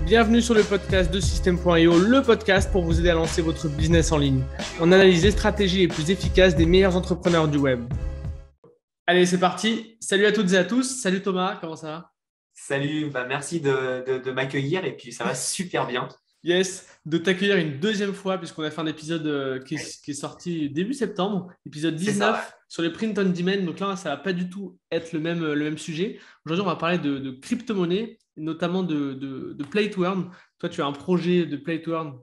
Bienvenue sur le podcast de System.io, le podcast pour vous aider à lancer votre business en ligne. On analyse les stratégies les plus efficaces des meilleurs entrepreneurs du web. Allez, c'est parti. Salut à toutes et à tous. Salut Thomas, comment ça va? Salut, merci de m'accueillir et puis ça va super bien. Yes, de t'accueillir une deuxième fois puisqu'on a fait un épisode qui est sorti début septembre, épisode C'est ça, 19 sur les print on demand. Donc là, ça va pas du tout être le même sujet. Aujourd'hui, on va parler de crypto-monnaies, notamment de Play to Earn. Toi, tu as un projet de Play to Earn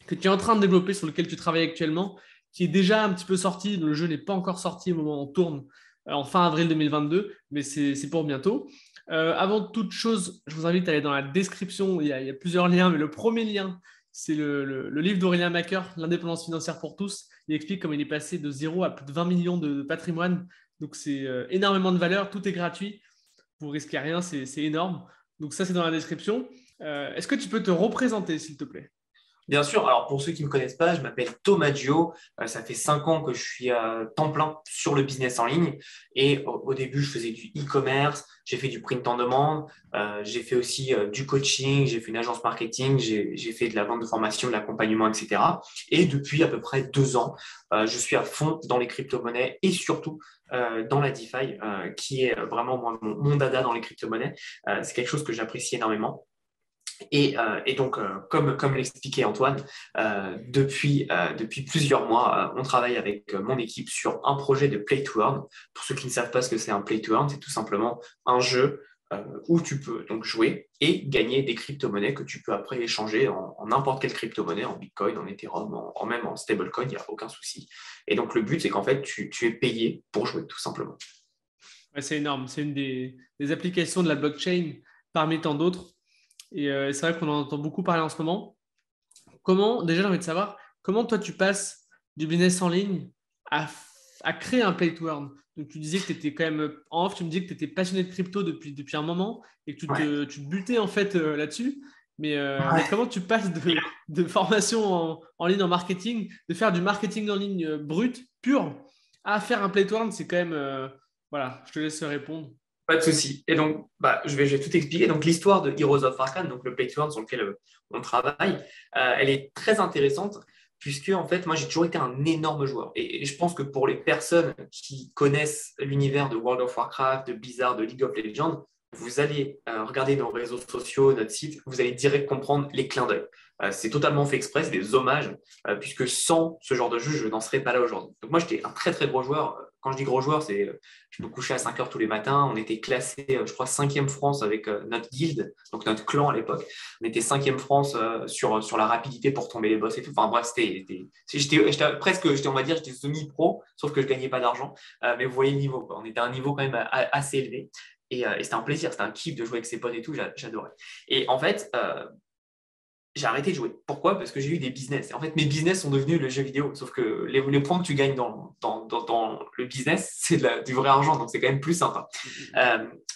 que tu es en train de développer, sur lequel tu travailles actuellement, qui est déjà un petit peu sorti. Le jeu n'est pas encore sorti au moment où on tourne, en fin avril 2022, mais c'est pour bientôt. Avant toute chose, je vous invite à aller dans la description. Il y a plusieurs liens, mais le premier lien, c'est le livre d'Aurélien Maker, L'indépendance financière pour tous. Il explique comment il est passé de 0 à plus de 20 millions de patrimoine. Donc, c'est énormément de valeur. Tout est gratuit. Vous ne risquez rien. C'est énorme. Donc, ça, c'est dans la description. Est-ce que tu peux te représenter, s'il te plaît? Bien sûr. Alors, pour ceux qui ne me connaissent pas, je m'appelle Thomas Dio. Ça fait 5 ans que je suis à temps plein sur le business en ligne. Et au début, je faisais du e-commerce, j'ai fait du print en demande, j'ai fait aussi du coaching, j'ai fait une agence marketing, j'ai fait de la vente de formation, de l'accompagnement, etc. Et depuis à peu près 2 ans, je suis à fond dans les crypto-monnaies et surtout dans la DeFi, qui est vraiment mon dada dans les crypto-monnaies. C'est quelque chose que j'apprécie énormément. Et donc, comme l'expliquait Antoine, depuis plusieurs mois, on travaille avec mon équipe sur un projet de Play to Earn. Pour ceux qui ne savent pas ce que c'est un Play to Earn, c'est tout simplement un jeu où tu peux donc jouer et gagner des crypto-monnaies que tu peux après échanger en n'importe quelle crypto-monnaie, en Bitcoin, en Ethereum, même en stablecoin, il n'y a aucun souci. Et donc, le but, c'est qu'en fait, tu es payé pour jouer, tout simplement. Ouais, c'est énorme. C'est une des applications de la blockchain parmi tant d'autres. Et c'est vrai qu'on en entend beaucoup parler en ce moment. Déjà, j'ai envie de savoir, comment toi, tu passes du business en ligne à créer un play to earn? Donc, tu disais que tu étais quand même en off, tu me dis que tu étais passionné de crypto depuis un moment et que Ouais. tu te butais en fait là-dessus. Mais Ouais. comment tu passes de formation en ligne en marketing, de faire du marketing en ligne brut, pur, à faire un play to earn? C'est quand même. Voilà, je te laisse répondre. Pas de souci. Et donc, je vais tout expliquer. Donc, l'histoire de Heroes of Arcane, donc le Play to Earn sur lequel on travaille, elle est très intéressante puisque, en fait, moi, j'ai toujours été un énorme joueur. Et je pense que pour les personnes qui connaissent l'univers de World of Warcraft, de Blizzard, de League of Legends, vous allez regarder nos réseaux sociaux, notre site, vous allez direct comprendre les clins d'œil. C'est totalement fait exprès, c'est des hommages, puisque sans ce genre de jeu, je n'en serais pas là aujourd'hui. Donc moi, j'étais un très très gros joueur. Quand je dis gros joueur, c'est je me couchais à 5 heures tous les matins. On était classé, je crois, 5e France avec notre guilde, donc notre clan à l'époque. On était 5e France sur la rapidité pour tomber les boss et tout. Enfin bref, j'étais presque, on va dire, j'étais semi-pro, sauf que je ne gagnais pas d'argent. Mais vous voyez le niveau, quoi. On était à un niveau quand même assez élevé. Et c'était un plaisir, c'était un kiff de jouer avec ses potes et tout, j'adorais. Et en fait, j'ai arrêté de jouer. Pourquoi? Parce que j'ai eu des business. Et en fait, mes business sont devenus le jeu vidéo. Sauf que les points que tu gagnes dans le business, c'est du vrai argent. Donc, c'est quand même plus sympa.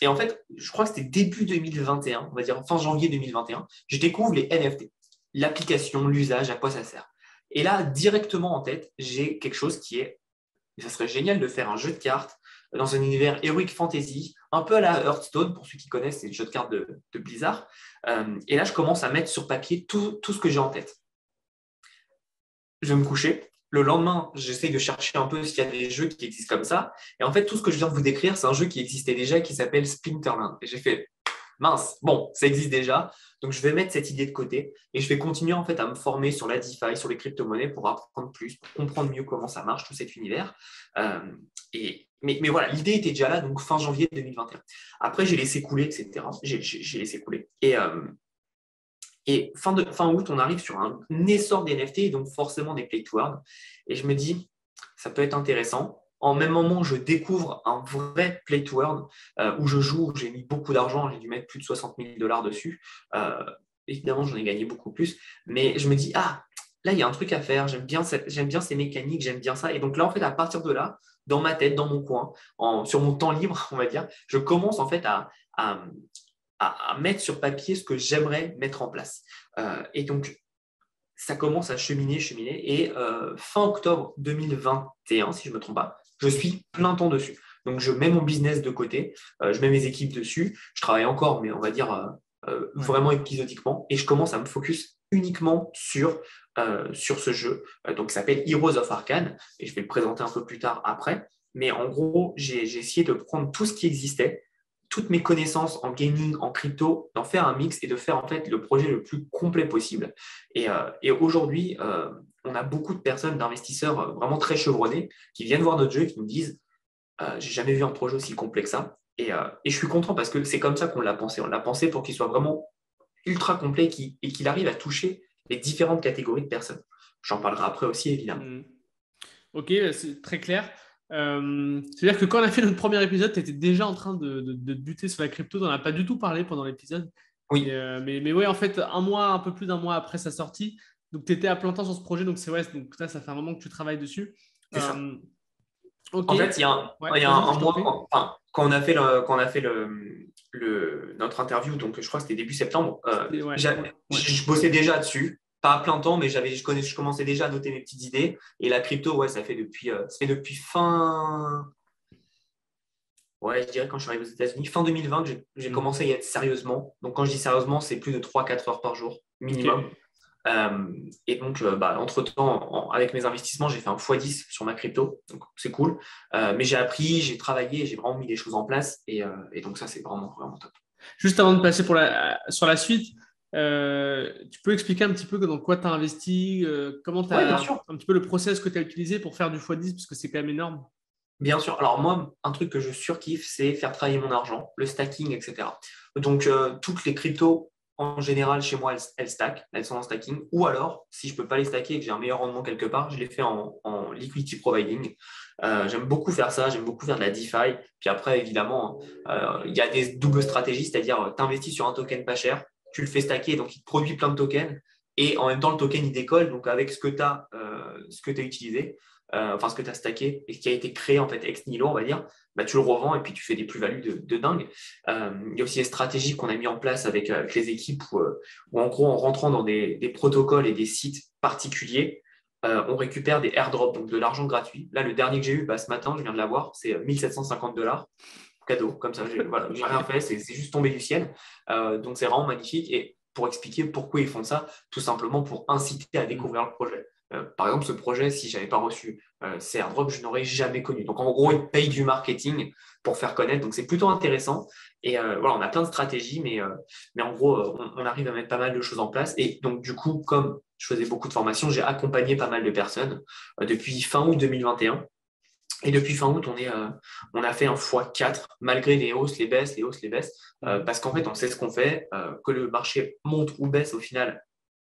Et en fait, je crois que c'était début 2021, on va dire fin janvier 2021, je découvre les NFT, l'application, l'usage, à quoi ça sert. Et là, directement en tête, j'ai quelque chose qui est, ça serait génial de faire un jeu de cartes dans un univers heroic fantasy, un peu à la Hearthstone, pour ceux qui connaissent, c'est le jeu de cartes de Blizzard. Et là, je commence à mettre sur papier tout ce que j'ai en tête. Je vais me coucher. Le lendemain, j'essaye de chercher un peu s'il y a des jeux qui existent comme ça. Et en fait, tout ce que je viens de vous décrire, c'est un jeu qui existait déjà, qui s'appelle Splinterland. Et j'ai fait, mince, bon, ça existe déjà. Donc, je vais mettre cette idée de côté et je vais continuer en fait à me former sur la DeFi, sur les crypto-monnaies pour apprendre plus, pour comprendre mieux comment ça marche, tout cet univers. Mais voilà, l'idée était déjà là, donc fin janvier 2021. Après, j'ai laissé couler, etc. J'ai laissé couler. Et fin août, on arrive sur un essor des NFT, donc forcément des play to earn. Et je me dis, ça peut être intéressant. En même moment, je découvre un vrai play to earn où je joue, où j'ai mis beaucoup d'argent, j'ai dû mettre plus de 60 000 dollars dessus. Évidemment, j'en ai gagné beaucoup plus. Mais je me dis, ah, là, il y a un truc à faire, j'aime bien ces mécaniques, j'aime bien ça. Et donc là, en fait, à partir de là, dans ma tête, dans mon coin, sur mon temps libre, on va dire, je commence en fait à mettre sur papier ce que j'aimerais mettre en place. Et donc, ça commence à cheminer. Et fin octobre 2021, si je ne me trompe pas, je suis plein temps dessus. Donc, je mets mon business de côté, je mets mes équipes dessus. Je travaille encore, mais on va dire vraiment épisodiquement, et je commence à me focus uniquement sur ce jeu, donc qui s'appelle Heroes of Arcane, et je vais le présenter un peu plus tard après. Mais en gros, j'ai essayé de prendre tout ce qui existait, toutes mes connaissances en gaming, en crypto, d'en faire un mix et de faire en fait le projet le plus complet possible. Et aujourd'hui, on a beaucoup de personnes, d'investisseurs vraiment très chevronnés, qui viennent voir notre jeu et qui nous disent j'ai jamais vu un projet aussi complet que ça. Et je suis content parce que c'est comme ça qu'on l'a pensé. On l'a pensé pour qu'il soit vraiment ultra complet et qu'il arrive à toucher les différentes catégories de personnes. J'en parlerai après aussi, évidemment. Ok, c'est très clair. C'est-à-dire que quand on a fait notre premier épisode, tu étais déjà en train de te buter sur la crypto. Tu n'en as pas du tout parlé pendant l'épisode. Oui. Mais ouais, en fait, un peu plus d'un mois après sa sortie, donc tu étais à plein temps sur ce projet. Donc c'est vrai, donc ça fait un moment que tu travailles dessus. C'est ça. Ok. En fait, il y a vas-y, un je t'en mois, prie. quand on a fait notre interview, donc je crois que c'était début septembre, Ouais. je bossais déjà dessus, pas à plein temps, mais je commençais déjà à noter mes petites idées. Et la crypto, ouais, ça fait depuis fin, ouais, je dirais quand je suis arrivé aux États-Unis, fin 2020, que j'ai commencé à y être sérieusement. Donc quand je dis sérieusement, c'est plus de 3-4 heures par jour minimum. Ok. Et donc, entre-temps, avec mes investissements, j'ai fait un x10 sur ma crypto, donc c'est cool. Mais j'ai appris, j'ai travaillé, j'ai vraiment mis des choses en place. Et donc, ça, c'est vraiment, vraiment top. Juste avant de passer sur la suite, tu peux expliquer un petit peu dans quoi tu as investi, comment tu Ouais, bien as sûr. un petit peu le process que tu as utilisé pour faire du x10, parce que c'est quand même énorme. Bien sûr. Alors, moi, un truc que je surkiffe, c'est faire travailler mon argent, le stacking, etc. Donc, toutes les cryptos, en général, chez moi, elles stack, elles sont en stacking. Ou alors, si je ne peux pas les stacker et que j'ai un meilleur rendement quelque part, je les fais en liquidity providing. J'aime beaucoup faire ça, j'aime beaucoup faire de la DeFi. Puis après, évidemment, il y a des doubles stratégies, c'est-à-dire tu investis sur un token pas cher, tu le fais stacker, donc il te produit plein de tokens. Et en même temps, le token, il décolle. Donc, avec ce que tu as utilisé, enfin ce que tu as stacké et ce qui a été créé en fait ex nihilo, on va dire, bah, tu le revends et puis tu fais des plus-values de dingue. Il y a aussi des stratégies qu'on a mis en place avec les équipes où, en gros, en rentrant dans des protocoles et des sites particuliers, on récupère des airdrops, donc de l'argent gratuit. Là, le dernier que j'ai eu ce matin, je viens de l'avoir, c'est 1750 $ cadeau, comme ça, voilà, j'ai rien fait, c'est juste tombé du ciel. Donc c'est vraiment magnifique. Et pour expliquer pourquoi ils font ça, tout simplement pour inciter à découvrir le projet. Par exemple, ce projet, si je n'avais pas reçu ces airdrops, je n'aurais jamais connu. Donc en gros, ils payent du marketing pour faire connaître. Donc c'est plutôt intéressant. Et voilà, on a plein de stratégies, mais en gros, on arrive à mettre pas mal de choses en place. Et donc du coup, comme je faisais beaucoup de formations, j'ai accompagné pas mal de personnes depuis fin août 2021. Et depuis fin août, on a fait un x4, malgré les hausses, les baisses, les hausses, les baisses, parce qu'en fait, on sait ce qu'on fait, que le marché monte ou baisse, au final,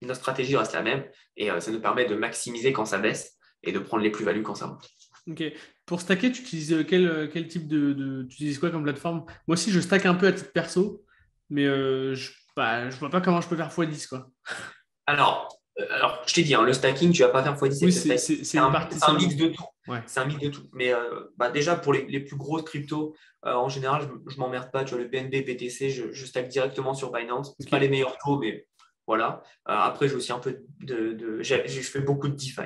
notre stratégie reste la même, et ça nous permet de maximiser quand ça baisse et de prendre les plus-values quand ça monte. Ok. Pour stacker, tu utilises quel type tu utilises quoi comme plateforme? Moi aussi, je stack un peu à titre perso, mais je vois pas comment je peux faire x10, quoi. Alors, je t'ai dit, hein, le stacking, tu ne vas pas faire x10 Oui, avec le stacking. c'est une partie C'est un mix seulement. de tout. Ouais. C'est un mix de tout. Mais déjà, pour les plus grosses cryptos, en général, je ne m'emmerde pas. Tu vois, le BNB, BTC, je stack directement sur Binance. Ce Ok. pas les meilleurs taux, mais voilà. Après, j'ai aussi un peu je fais beaucoup de DeFi.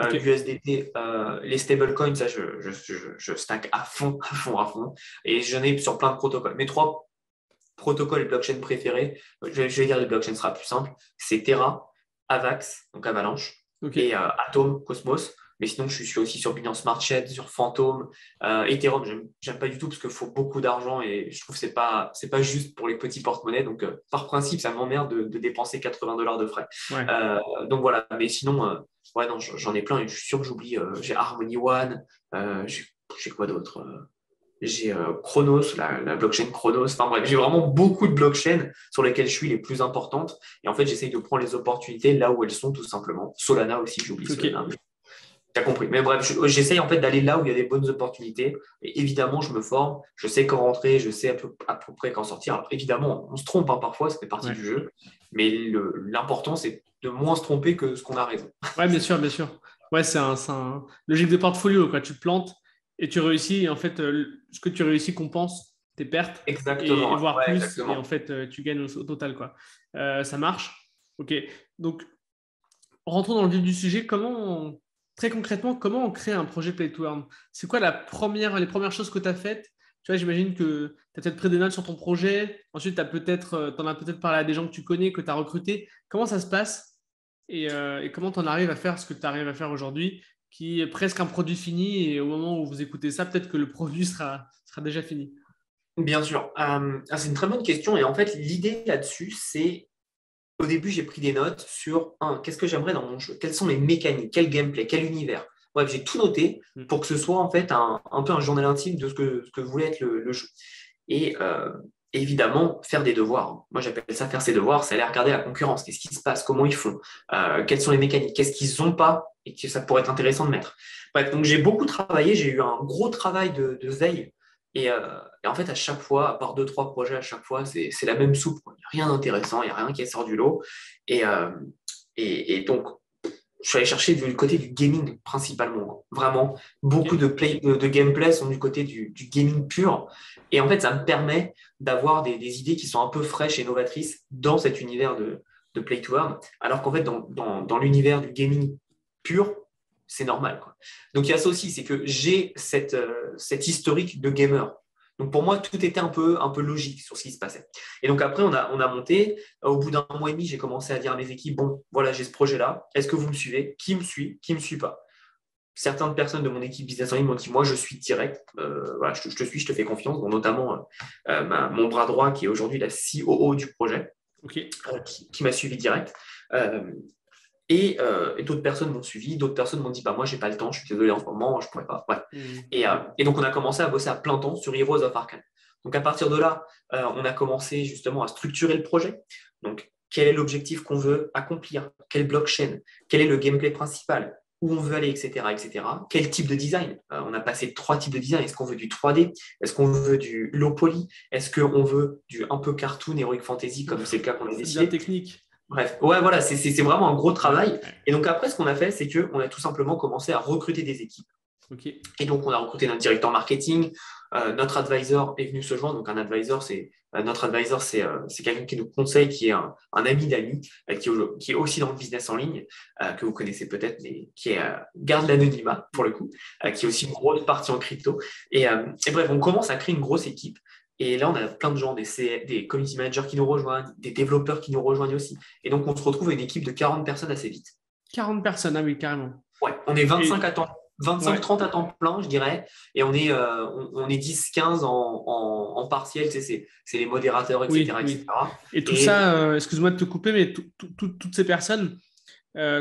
Ok. USDT, les stablecoins, ça, je stack à fond, à fond, à fond. Et j'en ai sur plein de protocoles. Mes trois protocoles et blockchains préférés, je vais dire les blockchains, ce sera plus simple, c'est Terra, Avax, donc Avalanche, Ok. et Atom, Cosmos. Mais sinon, je suis aussi sur Binance Smart Chain, sur Phantom, Ethereum, j'aime pas du tout parce qu'il faut beaucoup d'argent et je trouve que c'est pas juste pour les petits porte-monnaies. Donc, par principe, ça m'emmerde de dépenser 80 $ de frais. Ouais. Donc voilà, mais sinon, ouais, non, j'en ai plein et je suis sûr que j'oublie. J'ai Harmony One, j'ai quoi d'autre j'ai Chronos, la blockchain Chronos. Enfin bref, j'ai vraiment beaucoup de blockchains sur lesquelles je suis les plus importantes. Et en fait, j'essaye de prendre les opportunités là où elles sont, tout simplement. Solana aussi, j'oublie Ok. Solana. Tu as compris. Mais bref, j'essaye en fait d'aller là où il y a des bonnes opportunités. Et évidemment, je me forme. Je sais quand rentrer, je sais à peu près quand sortir. Alors évidemment, on se trompe parfois, ça fait partie Ouais. du jeu. Mais l'important, c'est de moins se tromper que ce qu'on a raison. Ouais, bien sûr, bien sûr. Ouais, c'est un logique de portfolio, quoi. Tu te plantes et tu réussis. Et en fait, ce que tu réussis compense tes pertes et Exactement. voire Ouais, plus. Et en exactement. fait, tu gagnes au total, quoi. Ça marche. Ok. Donc, rentrons dans le vif du sujet. Très concrètement, comment on crée un projet Play to Earn? C'est quoi les premières choses que tu as faites Tu vois, j'imagine que tu as peut-être pris des notes sur ton projet. Ensuite, tu en as peut-être parlé à des gens que tu connais, que tu as recrutés. Comment ça se passe et comment tu en arrives à faire ce que tu arrives à faire aujourd'hui, qui est presque un produit fini. Et au moment où vous écoutez ça, peut-être que le produit sera déjà fini. Bien sûr. C'est une très bonne question. Et en fait, l'idée là-dessus, c'est au début, j'ai pris des notes sur qu'est-ce que j'aimerais dans mon jeu, quelles sont les mécaniques, quel gameplay, quel univers. Bref, j'ai tout noté pour que ce soit en fait un peu un journal intime de ce que voulait être le jeu. Et évidemment, faire des devoirs. Moi, j'appelle ça faire ses devoirs, c'est aller regarder la concurrence. Qu'est-ce qui se passe? Comment ils font? Quelles sont les mécaniques? Qu'est-ce qu'ils n'ont pas et que ça pourrait être intéressant de mettre? Bref, donc j'ai beaucoup travaillé. J'ai eu un gros travail de veille. Et en fait, à chaque fois, à part deux, trois projets, à chaque fois, c'est la même soupe, quoi. Il n'y a rien d'intéressant, il n'y a rien qui sort du lot. Et, euh, et donc, je suis allé chercher du côté du gaming principalement. Vraiment, beaucoup Ok. de gameplay sont du côté du gaming pur. Et en fait, ça me permet d'avoir des idées qui sont un peu fraîches et novatrices dans cet univers de Play to Earn. Alors qu'en fait, dans l'univers du gaming pur, c'est normal, quoi. Donc il y a ça aussi, c'est que j'ai cette historique de gamer. Donc pour moi, tout était un peu logique sur ce qui se passait. Et donc après, on a monté. Au bout d'un mois et demi, j'ai commencé à dire à mes équipes, bon, voilà, j'ai ce projet-là. Est-ce que vous me suivez? Qui me suit? Qui ne me suit pas? Certaines personnes de mon équipe business en ligne m'ont dit, moi, je suis direct. Voilà, je te suis, je te fais confiance. Donc, notamment mon bras droit, qui est aujourd'hui la COO du projet, Ok. qui m'a suivi direct. Et d'autres personnes m'ont suivi, d'autres personnes m'ont dit bah, moi, j'ai pas le temps, je suis désolé en ce moment, je pourrais pas. Ouais. Et donc, on a commencé à bosser à plein temps sur Heroes of Arcane. Donc, à partir de là, on a commencé justement à structurer le projet. Donc, quel est l'objectif qu'on veut accomplir? Quelle blockchain? Quel est le gameplay principal? Où on veut aller, etc., etc. Quel type de design? On a passé de trois types de design. Est-ce qu'on veut du 3D? Est-ce qu'on veut du low poly? Est-ce qu'on veut du un peu cartoon, heroic fantasy, comme c'est le cas qu'on a Ça devient décidé? technique. Bref, ouais, voilà, c'est vraiment un gros travail. Ouais. Et donc après, ce qu'on a fait, c'est qu'on a tout simplement commencé à recruter des équipes. Ok. Et donc, on a recruté notre directeur marketing. Notre advisor est venu se joindre. Donc, notre advisor, c'est quelqu'un qui nous conseille, qui est un ami d'amis, qui est aussi dans le business en ligne, que vous connaissez peut-être, mais qui garde l'anonymat pour le coup, qui est aussi une grosse partie en crypto. Et bref, on commence à créer une grosse équipe. Et là, on a plein de gens, des community managers qui nous rejoignent, des développeurs qui nous rejoignent aussi. Et donc, on se retrouve à une équipe de 40 personnes assez vite. 40 personnes, ah oui, carrément. Ouais, on est 25 Et, à temps, ouais. 25-30 à temps plein, je dirais, et on est 10-15 en partiel, tu sais, c'est les modérateurs, Oui, etc., oui. etc. Et tout Et ça, excuse-moi de te couper, mais toutes ces personnes,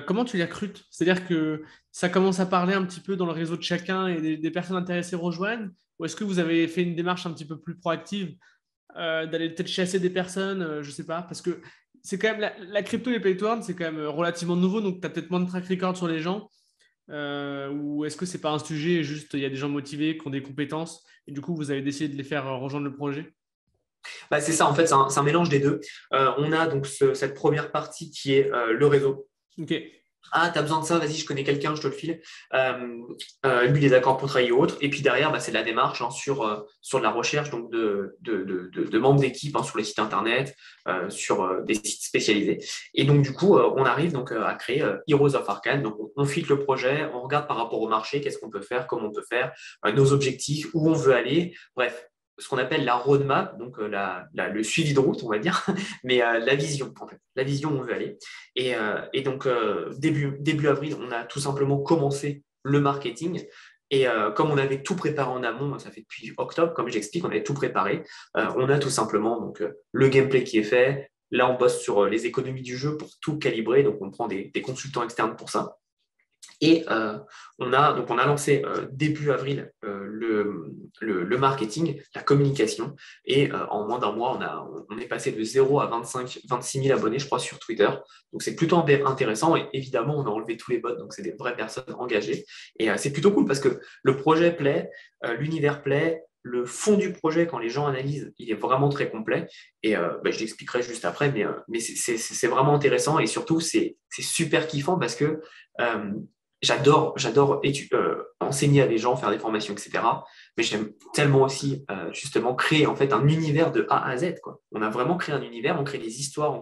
comment tu les recrutes? C'est-à-dire que ça commence à parler un petit peu dans le réseau de chacun et des personnes intéressées rejoignent? Ou est-ce que vous avez fait une démarche un petit peu plus proactive, d'aller peut-être chasser des personnes, je ne sais pas, parce que c'est quand même la crypto et les play to earn, c'est quand même relativement nouveau, donc tu as peut-être moins de track record sur les gens. Ou est-ce que c'est pas un sujet, juste il y a des gens motivés qui ont des compétences et du coup vous avez décidé de les faire rejoindre le projet? bah, c'est ça, en fait, c'est un mélange des deux. On a donc cette première partie qui est le réseau. Ok. Ah, tu as besoin de ça, vas-y, je connais quelqu'un, je te le file. Lui, il est d'accord pour travailler ou autre. Et puis derrière, bah, c'est de la démarche sur de la recherche donc de membres d'équipe, sur les sites internet, sur des sites spécialisés. Et donc, du coup, on arrive donc à créer Heroes of Arcane. Donc, on fit le projet, on regarde par rapport au marché, qu'est-ce qu'on peut faire, comment on peut faire, nos objectifs, où on veut aller. Bref, ce qu'on appelle la roadmap, donc le suivi de route, on va dire, mais la vision, en fait, la vision où on veut aller. Et donc, début avril, on a tout simplement commencé le marketing. Et comme on avait tout préparé en amont, ça fait depuis octobre, comme j'explique, on avait tout préparé. On a tout simplement donc, le gameplay qui est fait. Là, on bosse sur les économies du jeu pour tout calibrer. Donc, on prend des consultants externes pour ça. Et on a lancé début avril le marketing, la communication. Et en moins d'un mois, on est passé de 0 à 26 000 abonnés, je crois, sur Twitter. Donc c'est plutôt intéressant. Et évidemment, on a enlevé tous les bots, donc c'est des vraies personnes engagées. Et c'est plutôt cool parce que le projet plaît, l'univers plaît. Le fond du projet, quand les gens analysent, il est vraiment très complet. Et je l'expliquerai juste après, mais c'est vraiment intéressant. Et surtout, c'est super kiffant parce que j'adore enseigner à des gens, faire des formations, etc. Mais j'aime tellement aussi justement créer en fait un univers de A à Z, quoi. On a vraiment créé un univers, on crée des histoires,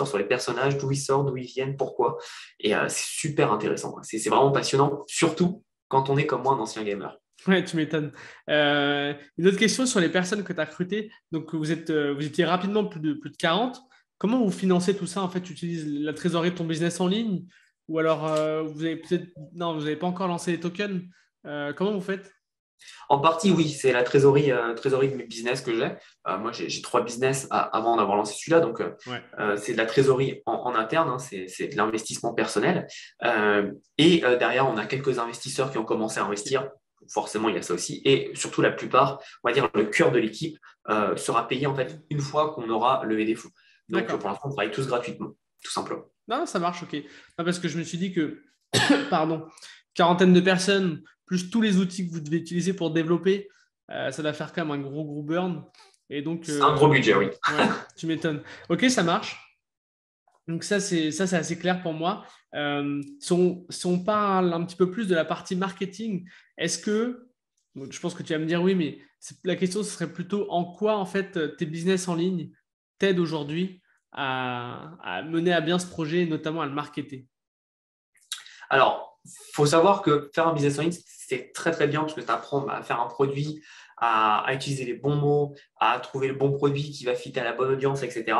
sur les personnages, d'où ils sortent, d'où ils viennent, pourquoi. Et c'est super intéressant, quoi. C'est vraiment passionnant, surtout quand on est comme moi un ancien gamer. Ouais, tu m'étonnes. Une autre question sur les personnes que tu as recrutées. Donc, vous étiez rapidement plus de 40. Comment vous financez tout ça? En fait, tu utilises la trésorerie de ton business en ligne ou alors vous avez peut-être. Non, vous n'avez pas encore lancé les tokens. Comment vous faites? En partie, oui, c'est la trésorerie de mes business que j'ai. Moi, j'ai trois business avant d'avoir lancé celui-là. Donc, Ouais. c'est de la trésorerie en interne, hein, c'est de l'investissement personnel. Derrière, on a quelques investisseurs qui ont commencé à investir. Forcément, il y a ça aussi. Et surtout, la plupart, on va dire, le cœur de l'équipe sera payé en fait une fois qu'on aura levé des fonds. Donc, D'accord. pour l'instant, on travaille tous gratuitement, tout simplement. Non, ça marche, ok. Non, parce que je me suis dit que, pardon, quarantaine de personnes, plus tous les outils que vous devez utiliser pour développer, ça va faire quand même un gros burn. Et donc, C'est un gros budget, oui. ouais, tu m'étonnes. Ok, ça marche. Donc ça, c'est assez clair pour moi. Si on parle un petit peu plus de la partie marketing, est-ce que, donc, je pense que tu vas me dire oui, mais la question ce serait plutôt en quoi en fait tes business en ligne t'aident aujourd'hui à mener à bien ce projet et notamment à le marketer. Alors, il faut savoir que faire un business en ligne, c'est très très bien parce que tu apprends à faire un produit, à utiliser les bons mots, à trouver le bon produit qui va fitter à la bonne audience, etc.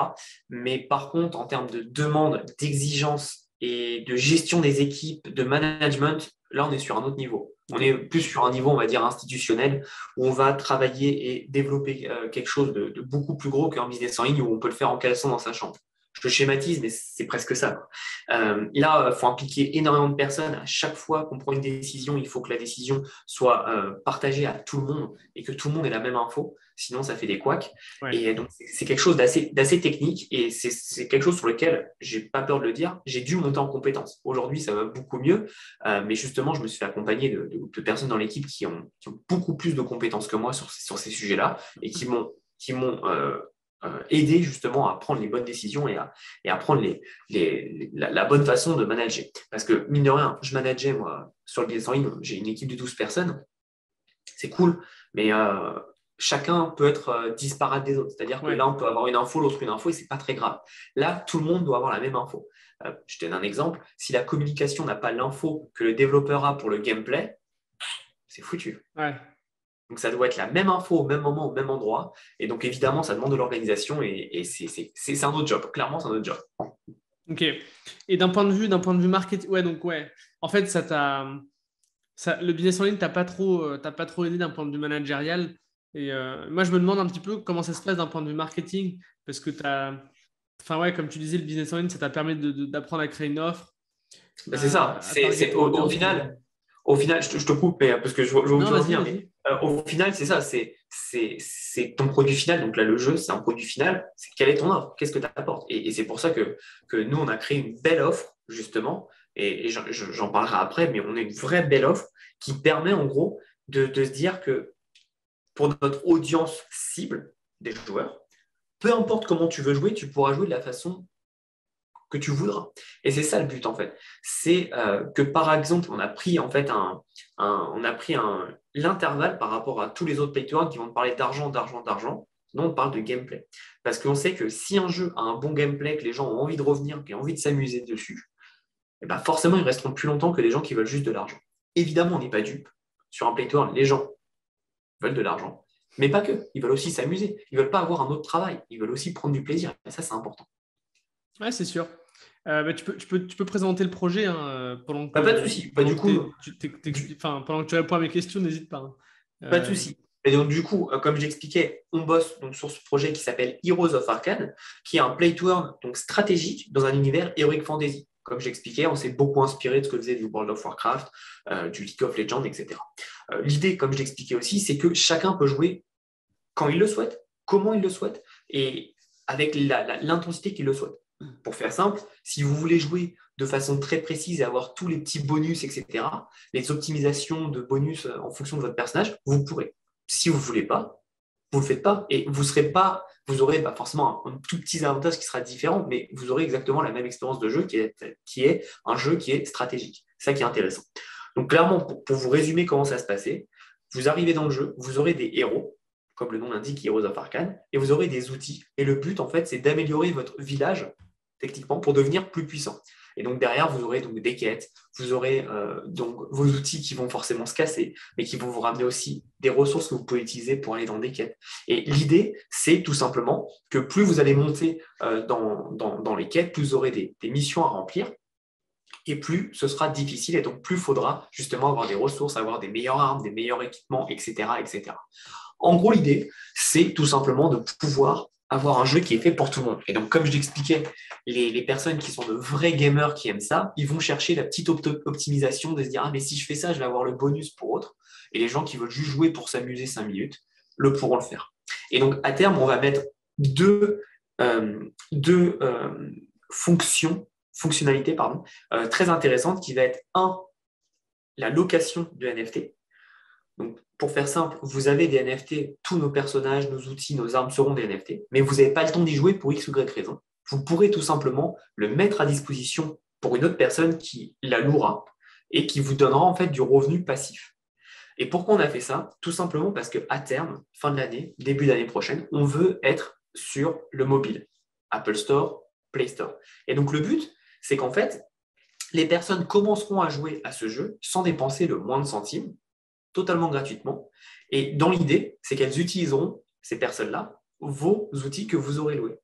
Mais par contre, en termes de demande, d'exigence et de gestion des équipes, de management, là, on est sur un autre niveau. On est plus sur un niveau, on va dire, institutionnel, où on va travailler et développer quelque chose de beaucoup plus gros qu'un business en ligne où on peut le faire en caleçon dans sa chambre. Je schématise, mais c'est presque ça, quoi. Là, il faut impliquer énormément de personnes. À chaque fois qu'on prend une décision, il faut que la décision soit partagée à tout le monde et que tout le monde ait la même info. Sinon, ça fait des couacs. Ouais. Et donc, c'est quelque chose d'assez technique et c'est quelque chose sur lequel, j'ai pas peur de le dire, j'ai dû monter en compétence. Aujourd'hui, ça va beaucoup mieux, mais justement, je me suis fait accompagner de personnes dans l'équipe qui ont beaucoup plus de compétences que moi sur ces sujets-là et qui m'ont aider justement à prendre les bonnes décisions et à prendre la bonne façon de manager. Parce que, mine de rien, je manageais, moi, sur le business en ligne, j'ai une équipe de 12 personnes, c'est cool, mais chacun peut être disparate des autres. C'est-à-dire que Ouais. là, on peut avoir une info, l'autre une info, et c'est pas très grave. Là, tout le monde doit avoir la même info. Je te donne un exemple. Si la communication n'a pas l'info que le développeur a pour le gameplay, c'est foutu. Ouais. Donc, ça doit être la même info au même moment, au même endroit. Et donc, évidemment, ça demande de l'organisation et c'est un autre job. Clairement, c'est un autre job. Ok. Et d'un point de vue marketing, ouais, donc ouais. En fait, le business en ligne t'as pas trop aidé d'un point de vue managérial. Et moi, je me demande un petit peu comment ça se passe d'un point de vue marketing, parce que enfin ouais, comme tu disais, le business en ligne, ça t'a permis d'apprendre à créer une offre, Ben, c'est ça. à target ton Au audience. final, je te coupe parce que je vois où Non, tu veux en vas-y, venir. Mais vas-y. au final, c'est ça. C'est ton produit final. Donc là, le jeu, c'est un produit final. C'est quelle est ton offre? Qu'est-ce que tu apportes? Et c'est pour ça que nous, on a créé une belle offre, justement. Et j'en parlerai après, mais on a une vraie belle offre qui permet, en gros, de se dire que pour notre audience cible des joueurs, peu importe comment tu veux jouer, tu pourras jouer de la façon que tu voudras. Et c'est ça le but en fait. C'est que par exemple, on a pris en fait l'intervalle par rapport à tous les autres play to earn qui vont te parler d'argent, d'argent, d'argent. Non, on parle de gameplay. Parce qu'on sait que si un jeu a un bon gameplay, que les gens ont envie de revenir, qu'ils ont envie de s'amuser dessus, et ben forcément, ils resteront plus longtemps que des gens qui veulent juste de l'argent. Évidemment, on n'est pas dupe. Sur un play to earn, les gens veulent de l'argent. Mais pas que. Ils veulent aussi s'amuser. Ils veulent pas avoir un autre travail. Ils veulent aussi prendre du plaisir. Et ça, c'est important. Ouais, c'est sûr. Bah, tu peux présenter le projet hein, pendant Pas de que, souci. Bah, pendant du que, coup, enfin, pendant que tu réponds à mes questions, n'hésite pas. Hein. pas de Euh, souci. Et donc, du coup, comme j'expliquais, on bosse donc, sur ce projet qui s'appelle Heroes of Arcane, qui est un play to earn donc, stratégique dans un univers Heroic Fantasy. Comme j'expliquais, on s'est beaucoup inspiré de ce que faisait du World of Warcraft, du League of Legends, etc. L'idée, comme je l'expliquais aussi, c'est que chacun peut jouer quand il le souhaite, comment il le souhaite, et avec l'intensité qu'il le souhaite. Pour faire simple, si vous voulez jouer de façon très précise et avoir tous les petits bonus, etc., les optimisations de bonus en fonction de votre personnage, vous pourrez. Si vous ne voulez pas, vous ne le faites pas et vous aurez forcément un tout petit avantage qui sera différent, mais vous aurez exactement la même expérience de jeu qui est un jeu qui est stratégique. C'est ça qui est intéressant. Donc clairement, pour vous résumer comment ça se passait, vous arrivez dans le jeu, vous aurez des héros, comme le nom l'indique, Heroes of Arcane, et vous aurez des outils. Et le but, en fait, c'est d'améliorer votre village techniquement, pour devenir plus puissant. Et donc derrière, vous aurez donc des quêtes, vous aurez donc vos outils qui vont forcément se casser, mais qui vont vous ramener aussi des ressources que vous pouvez utiliser pour aller dans des quêtes. Et l'idée, c'est tout simplement que plus vous allez monter dans les quêtes, plus vous aurez des missions à remplir, et plus ce sera difficile, et donc plus il faudra justement avoir des ressources, avoir des meilleures armes, des meilleurs équipements, etc., etc. En gros, l'idée, c'est tout simplement de pouvoir avoir un jeu qui est fait pour tout le monde. Et donc, comme je l'expliquais, les personnes qui sont de vrais gamers qui aiment ça, ils vont chercher la petite optimisation de se dire « Ah, mais si je fais ça, je vais avoir le bonus pour autre. » Et les gens qui veulent juste jouer pour s'amuser 5 minutes, pourront le faire. Et donc, à terme, on va mettre deux fonctionnalités très intéressantes qui va être la location de NFT. Donc, pour faire simple, vous avez des NFT, tous nos personnages, nos outils, nos armes seront des NFT, mais vous n'avez pas le temps d'y jouer pour X ou Y raison. Vous pourrez tout simplement le mettre à disposition pour une autre personne qui la louera et qui vous donnera en fait du revenu passif. Et pourquoi on a fait ça? Tout simplement parce qu'à terme, fin de l'année, début d'année prochaine, on veut être sur le mobile, Apple Store, Play Store. Et donc le but, c'est qu'en fait, les personnes commenceront à jouer à ce jeu sans dépenser le moins de centimes, totalement gratuitement. Et dans l'idée, c'est qu'elles utiliseront, ces personnes-là, vos outils que vous aurez loués.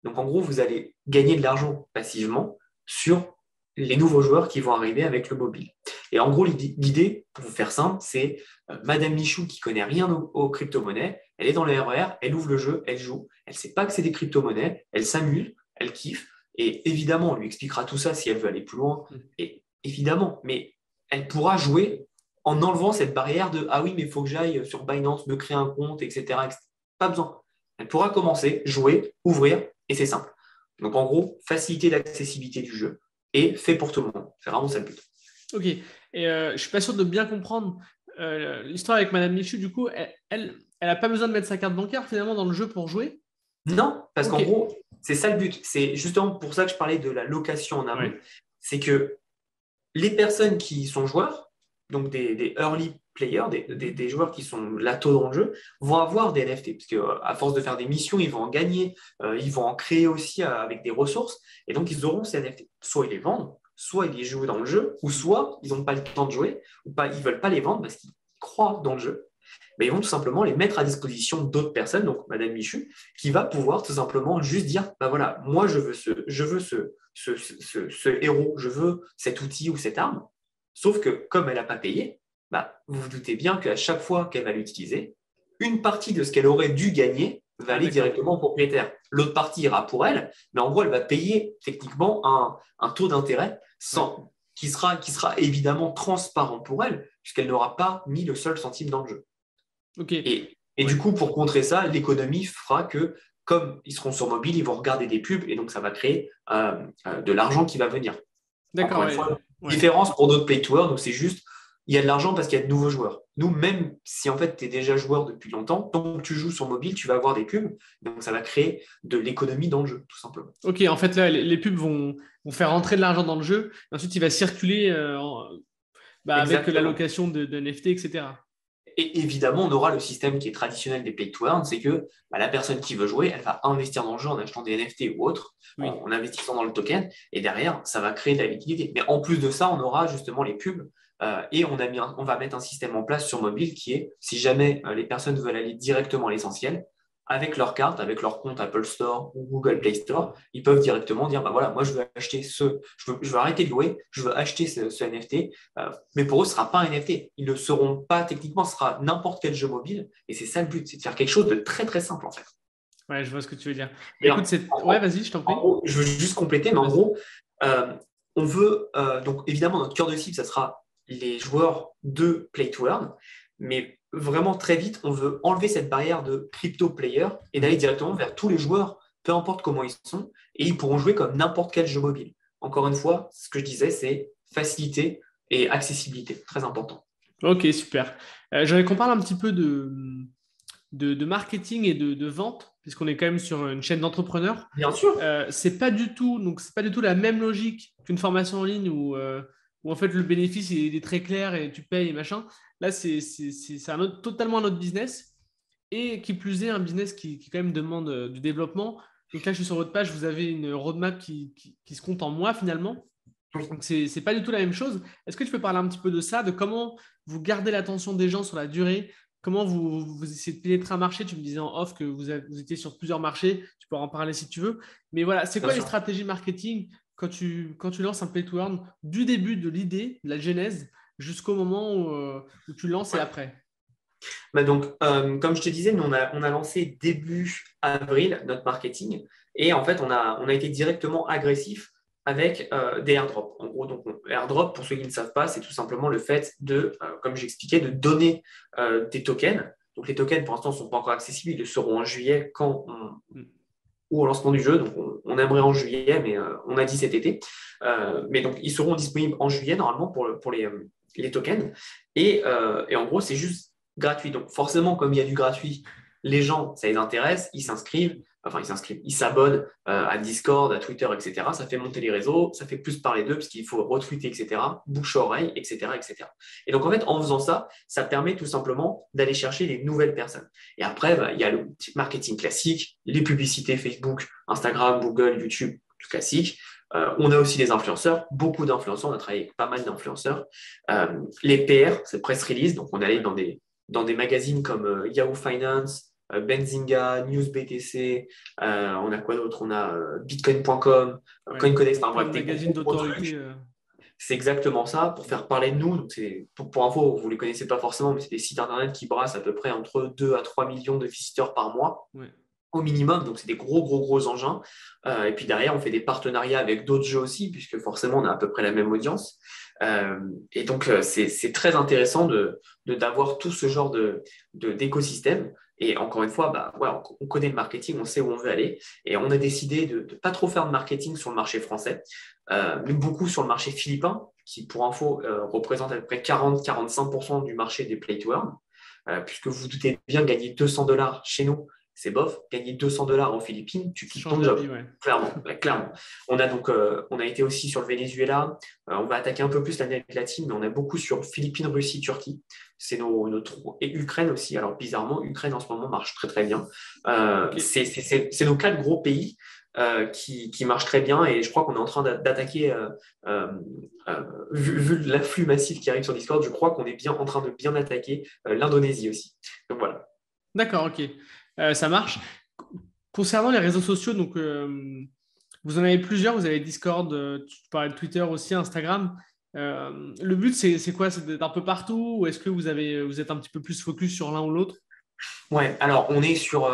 Donc en gros, vous allez gagner de l'argent passivement sur les nouveaux joueurs qui vont arriver avec le mobile. Et en gros, l'idée, pour vous faire simple, c'est Madame Michou qui connaît rien aux crypto-monnaies, elle est dans le RER, elle ouvre le jeu, elle joue, elle ne sait pas que c'est des crypto-monnaies, elle s'amuse, elle kiffe, et évidemment, on lui expliquera tout ça si elle veut aller plus loin, et évidemment, mais elle pourra jouer en enlevant cette barrière de « Ah oui, mais il faut que j'aille sur Binance, me créer un compte, etc. » Pas besoin. Elle pourra commencer, jouer, ouvrir, et c'est simple. Donc en gros, facilité d'accessibilité du jeu et fait pour tout le monde. C'est vraiment ça le but. Ok. Et je ne suis pas sûr de bien comprendre l'histoire avec Madame Michu. Du coup, elle n'a pas besoin de mettre sa carte bancaire finalement dans le jeu pour jouer? Non, parce qu'en gros, c'est ça le but. C'est justement pour ça que je parlais de la location en amont. Ouais. C'est que les personnes qui sont joueurs, donc des early players, des joueurs qui sont là tôt dans le jeu, vont avoir des NFT, parce qu'à force de faire des missions, ils vont en gagner, ils vont en créer aussi avec des ressources, et donc ils auront ces NFT. Soit ils les vendent, soit ils les jouent dans le jeu, ou soit ils n'ont pas le temps de jouer, ou pas, ils ne veulent pas les vendre parce qu'ils croient dans le jeu. Mais ils vont tout simplement les mettre à disposition d'autres personnes, donc Madame Michu, qui va pouvoir tout simplement juste dire, bah voilà, moi je veux ce héros, je veux cet outil ou cette arme, sauf que comme elle n'a pas payé, bah, vous vous doutez bien qu'à chaque fois qu'elle va l'utiliser, une partie de ce qu'elle aurait dû gagner va aller directement au propriétaire. L'autre partie ira pour elle, mais en gros, elle va payer techniquement un taux d'intérêt qui sera évidemment transparent pour elle, puisqu'elle n'aura pas mis le seul centime dans le jeu. Okay. Et du coup, pour contrer ça, l'économie fera que, comme ils seront sur mobile, ils vont regarder des pubs et donc ça va créer de l'argent qui va venir. D'accord. Encore une fois, différence pour d'autres play to earn, donc c'est juste, il y a de l'argent parce qu'il y a de nouveaux joueurs. Nous, même si en fait tu es déjà joueur depuis longtemps, tant que tu joues sur mobile, tu vas avoir des pubs, donc ça va créer de l'économie dans le jeu, tout simplement. Ok, en fait là, les pubs vont faire rentrer de l'argent dans le jeu, et ensuite il va circuler avec la location de NFT, etc. Et évidemment, on aura le système qui est traditionnel des play to earn, c'est que la personne qui veut jouer, elle va investir dans le jeu en achetant des NFT ou autres, en investissant dans le token, et derrière, ça va créer de la liquidité. Mais en plus de ça, on aura justement les pubs, et on va mettre un système en place sur mobile qui est, si jamais les personnes veulent aller directement à l'essentiel, avec leur carte, avec leur compte Apple Store ou Google Play Store, ils peuvent directement dire, bah voilà, moi je veux acheter je veux arrêter de louer, je veux acheter ce NFT, mais pour eux, ce ne sera pas un NFT. Ils ne seront pas, techniquement, ce sera n'importe quel jeu mobile, et c'est ça le but, c'est de faire quelque chose de très très simple en fait. Ouais, je vois ce que tu veux dire. Écoute, vas-y, je t'en prie. Je veux juste compléter, mais en gros, on veut, donc évidemment, notre cœur de cible, ça sera les joueurs de Play to Earn, mais vraiment très vite, on veut enlever cette barrière de crypto player et d'aller directement vers tous les joueurs, peu importe comment ils sont, et ils pourront jouer comme n'importe quel jeu mobile. Encore une fois, ce que je disais, c'est facilité et accessibilité, très important. Ok, super. J'aimerais qu'on parle un petit peu de marketing et de vente, puisqu'on est quand même sur une chaîne d'entrepreneurs. Bien sûr. C'est pas du tout la même logique qu'une formation en ligne où en fait le bénéfice il est très clair et tu payes et machin. Là, c'est totalement un autre business, et qui plus est un business qui quand même demande du développement. Donc là, je suis sur votre page, vous avez une roadmap qui se compte en mois finalement. Oui. Donc, ce n'est pas du tout la même chose. Est-ce que tu peux parler un petit peu de ça, de comment vous gardez l'attention des gens sur la durée? Comment vous essayez de pénétrer un marché? Tu me disais en off que vous étiez sur plusieurs marchés. Tu peux en parler si tu veux. Mais voilà, c'est Bien quoi les sûr. stratégies marketing quand tu lances un play to earn, du début de l'idée, de la genèse, jusqu'au moment où tu lances et Ouais. après? Bah donc, comme je te disais, nous, on a lancé début avril notre marketing et en fait, on a été directement agressif avec des airdrops. En gros, donc, airdrop, pour ceux qui ne savent pas, c'est tout simplement le fait de, comme j'expliquais, de donner des tokens. Donc, les tokens, pour l'instant, ne sont pas encore accessibles. Ils le seront en juillet Mm. ou au lancement du jeu. Donc, on aimerait en juillet, mais on a dit cet été. Mais donc, ils seront disponibles en juillet, normalement, pour les tokens. Et en gros, c'est juste gratuit. Donc, forcément, comme il y a du gratuit, les gens, ça les intéresse, ils s'abonnent à Discord, à Twitter, etc. Ça fait monter les réseaux, ça fait plus parler d'eux, parce qu'il faut retweeter, etc. Bouche à oreille, etc., etc. Et donc, en fait, en faisant ça, ça permet tout simplement d'aller chercher les nouvelles personnes. Et après, bah, il y a le marketing classique, les publicités Facebook, Instagram, Google, YouTube, tout classique. On a aussi les influenceurs, beaucoup d'influenceurs, on a travaillé avec pas mal d'influenceurs. Les PR, c'est press release, donc on allait dans des magazines comme Yahoo Finance, Benzinga, News BTC, on a quoi d'autre? On a bitcoin.com, Ouais. CoinCodex, enfin Plein de bref, des magazines gros d'autorité. trucs. C'est exactement ça, pour faire parler de nous. Donc pour info, vous ne les connaissez pas forcément, mais c'est des sites internet qui brassent à peu près entre 2 à 3 millions de visiteurs par mois Ouais. au minimum, donc c'est des gros engins. Et puis derrière, on fait des partenariats avec d'autres jeux aussi, puisque forcément, on a à peu près la même audience. Et donc, c'est très intéressant d'avoir tout ce genre d'écosystème. Et encore une fois, bah, ouais, on connaît le marketing, on sait où on veut aller. Et on a décidé de ne pas trop faire de marketing sur le marché français, mais beaucoup sur le marché philippin, qui, pour info, représente à peu près 40-45% du marché des play to earn. Puisque vous vous doutez bien, gagner 200 $ chez nous, c'est bof. Gagner 200 $ aux Philippines, tu Ça quittes change ton la vie, job. ouais. Clairement, ouais, clairement. On a été aussi sur le Venezuela. On va attaquer un peu plus l'Amérique latine, mais on a beaucoup sur Philippines, Russie, Turquie. C'est et Ukraine aussi. Alors bizarrement, Ukraine en ce moment marche très très bien. Ok. C'est nos 4 gros pays qui marchent très bien et je crois qu'on est en train d'attaquer, euh, vu l'afflux massif qui arrive sur Discord, je crois qu'on est bien en train de bien attaquer l'Indonésie aussi. Donc voilà. D'accord, ok. Ça marche. Concernant les réseaux sociaux, donc vous en avez plusieurs. Vous avez Discord, tu parlais de Twitter aussi, Instagram. Le but, c'est quoi? C'est d'être un peu partout ou est-ce que vous êtes un petit peu plus focus sur l'un ou l'autre? Ouais, alors on est sur,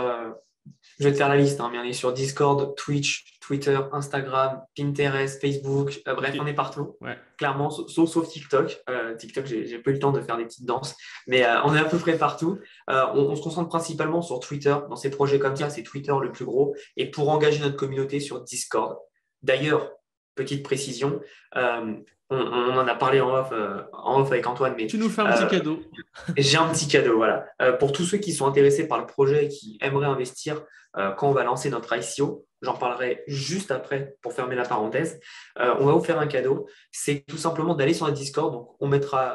je vais te faire la liste, hein, mais on est sur Discord, Twitch, Twitter, Instagram, Pinterest, Facebook, Ok. bref, on est partout, Ouais. clairement, sauf TikTok. TikTok, j'ai pas eu le temps de faire des petites danses, mais on est à peu près partout. On se concentre principalement sur Twitter. Dans ces projets comme ça, Ok. c'est Twitter le plus gros. Et pour engager notre communauté sur Discord. D'ailleurs, petite précision, on en a parlé en off avec Antoine, mais Tu nous fais un petit euh, cadeau. j'ai un petit cadeau, voilà. Pour tous ceux qui sont intéressés par le projet et qui aimeraient investir quand on va lancer notre ICO, j'en parlerai juste après pour fermer la parenthèse. On va vous faire un cadeau. C'est tout simplement d'aller sur la Discord. Donc,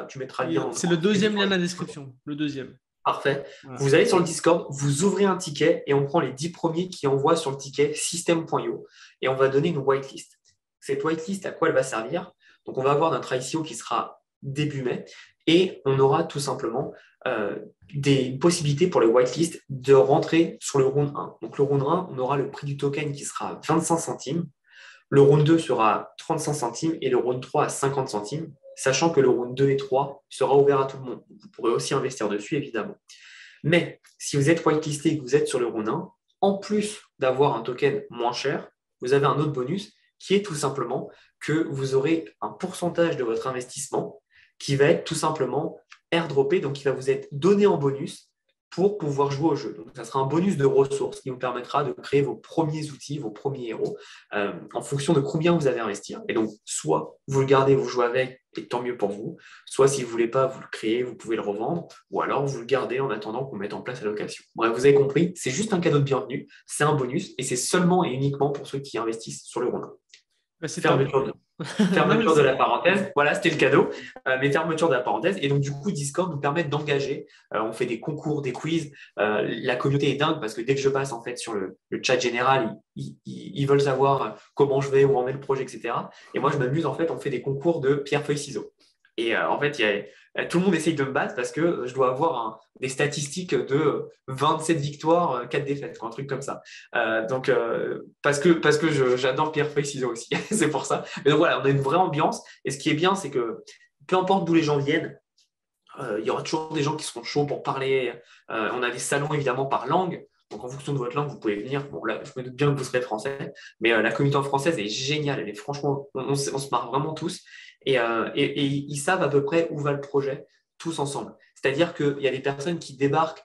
tu mettras le lien C'est le en deuxième description. lien de la description. Le deuxième. Parfait. Voilà. Vous allez sur le Discord, vous ouvrez un ticket et on prend les 10 premiers qui envoient sur le ticket system.io et on va donner une whitelist. Cette whitelist, à quoi elle va servir? Donc, on va avoir notre ICO qui sera début mai et on aura tout simplement des possibilités pour les whitelists de rentrer sur le round 1. Donc, le round 1, on aura le prix du token qui sera 25 centimes. Le round 2 sera 35 centimes et le round 3 à 50 centimes, sachant que le round 2 et 3 sera ouvert à tout le monde. Vous pourrez aussi investir dessus, évidemment. Mais si vous êtes whitelisté et que vous êtes sur le round 1, en plus d'avoir un token moins cher, vous avez un autre bonus qui est tout simplement que vous aurez un pourcentage de votre investissement qui va être tout simplement airdroppé, donc qui va vous être donné en bonus pour pouvoir jouer au jeu. Donc, ça sera un bonus de ressources qui vous permettra de créer vos premiers outils, vos premiers héros, en fonction de combien vous avez investi. Et donc, soit vous le gardez, vous jouez avec, et tant mieux pour vous, soit si vous ne voulez pas, vous le créez, vous pouvez le revendre, ou alors vous le gardez en attendant qu'on mette en place la location. Bref, vous avez compris, c'est juste un cadeau de bienvenue, c'est un bonus, et c'est seulement et uniquement pour ceux qui investissent sur le Ronin. Bah, c'est top. Fermeture de, Non, mais fermeture de la parenthèse. Voilà, c'était le cadeau. Mais fermeture de la parenthèse. Et donc, du coup, Discord nous permet d'engager. On fait des concours, des quiz. La communauté est dingue parce que dès que je passe en fait sur le chat général, ils veulent savoir comment je vais, où en est le projet, etc. Et moi, je m'amuse en fait. On fait des concours de pierre, feuille, ciseaux. Et en fait, tout le monde essaye de me battre parce que je dois avoir des statistiques de 27 victoires, 4 défaites, quoi, un truc comme ça. Donc, parce que j'adore pierre, feuille, ciseaux aussi. C'est pour ça. Mais donc voilà, on a une vraie ambiance. Et ce qui est bien, c'est que peu importe d'où les gens viennent, il y aura toujours des gens qui seront chauds pour parler. On a des salons évidemment par langue. Donc en fonction de votre langue, vous pouvez venir. Bon, là, je me doute bien que vous serez français, mais la communauté française est géniale. Elle est franchement, on se marre vraiment tous. Et ils savent à peu près où va le projet, tous ensemble. C'est-à-dire qu'il y a des personnes qui débarquent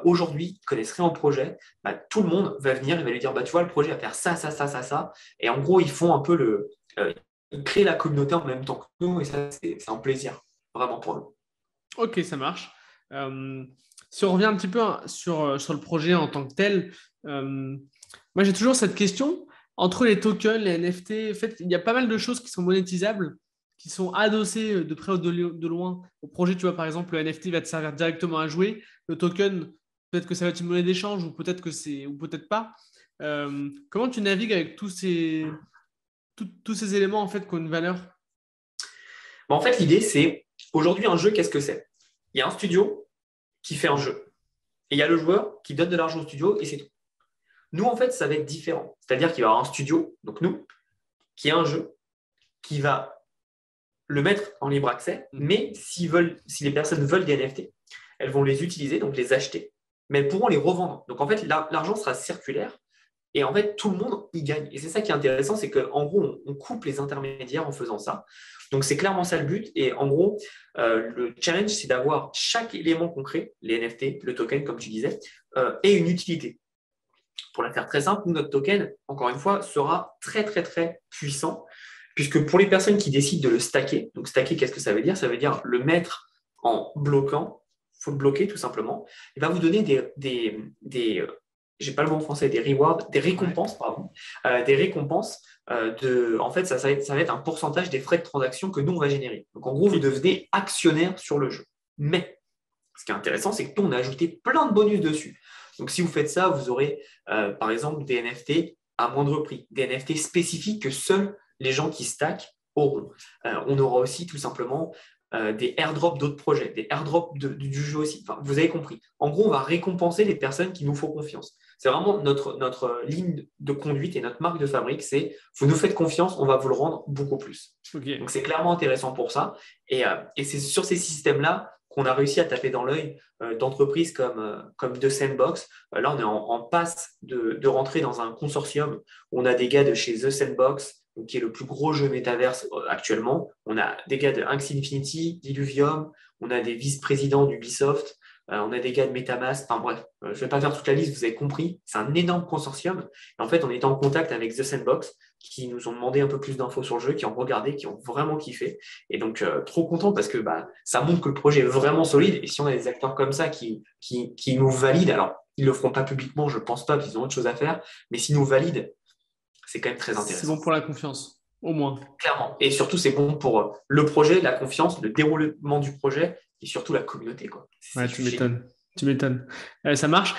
aujourd'hui, qui connaissent rien au projet. Bah, tout le monde va venir, il va lui dire, bah, tu vois, le projet va faire ça, ça, ça, ça, ça. Et en gros, ils font un peu ils créent la communauté en même temps que nous. Et ça, c'est un plaisir, vraiment pour nous. Ok, ça marche. Euh, Si on revient un petit peu sur le projet en tant que tel, moi j'ai toujours cette question entre les tokens, les NFT. En fait, il y a pas mal de choses qui sont monétisables, qui sont adossées de près ou de loin au projet. Tu vois, par exemple, le NFT va te servir directement à jouer. Le token, peut-être que ça va être une monnaie d'échange ou peut-être que c'est ou peut-être pas. Comment tu navigues avec tous ces éléments en fait qui ont une valeur? En fait, l'idée, c'est aujourd'hui, un jeu, qu'est-ce que c'est? Il y a un studio qui fait un jeu. Et il y a le joueur qui donne de l'argent au studio et c'est tout. Nous, en fait, ça va être différent. C'est-à-dire qu'il va y avoir un studio, donc nous, qui a un jeu, qui va le mettre en libre accès, mais si les personnes veulent des NFT, elles vont les utiliser, donc les acheter, mais elles pourront les revendre. Donc, en fait, l'argent sera circulaire et en fait, tout le monde y gagne. Et c'est ça qui est intéressant, c'est qu'en gros, on coupe les intermédiaires en faisant ça. Donc, c'est clairement ça le but. Et en gros, le challenge, c'est d'avoir chaque élément concret, les NFT, le token, comme tu disais, et une utilité. Pour la faire très simple, nous, notre token, encore une fois, sera très, très, très puissant, puisque pour les personnes qui décident de le stacker, donc stacker, qu'est-ce que ça veut dire? Ça veut dire le mettre en bloquant, il faut le bloquer tout simplement, il va vous donner j'ai pas le mot en français, des rewards, des récompenses, pardon, des récompenses en fait, ça va être un pourcentage des frais de transaction que nous, on va générer. Donc, en gros, vous devenez actionnaire sur le jeu. Mais, ce qui est intéressant, c'est que nous, on a ajouté plein de bonus dessus. Donc, si vous faites ça, vous aurez, par exemple, des NFT à moindre prix, des NFT spécifiques que seuls les gens qui stackent auront. On aura aussi tout simplement des airdrops d'autres projets, des airdrops du jeu aussi. Enfin, vous avez compris. En gros, on va récompenser les personnes qui nous font confiance. C'est vraiment notre ligne de conduite et notre marque de fabrique, c'est vous nous faites confiance, on va vous le rendre beaucoup plus. Okay. Donc, c'est clairement intéressant pour ça. Et c'est sur ces systèmes-là qu'on a réussi à taper dans l'œil d'entreprises comme The Sandbox. Là, on est en passe de rentrer dans un consortium où on a des gars de chez The Sandbox, qui est le plus gros jeu métaverse actuellement. On a des gars de Axie Infinity, d'Illuvium, on a des vice-présidents d'Ubisoft, on a des gars de MetaMask. Enfin bref, je ne vais pas faire toute la liste, vous avez compris. C'est un énorme consortium. Et en fait, on était en contact avec The Sandbox, qui nous ont demandé un peu plus d'infos sur le jeu, qui ont regardé, qui ont vraiment kiffé. Et donc, trop content parce que ça montre que le projet est vraiment solide. Et si on a des acteurs comme ça qui nous valident, alors ils ne le feront pas publiquement, je ne pense pas, parce qu'ils ont autre chose à faire, mais s'ils nous valident, c'est quand même très intéressant. C'est bon pour la confiance, au moins. Clairement. Et surtout, c'est bon pour le projet, la confiance, le déroulement du projet et surtout la communauté, quoi. Ouais, tu m'étonnes. Tu m'étonnes. Ça marche.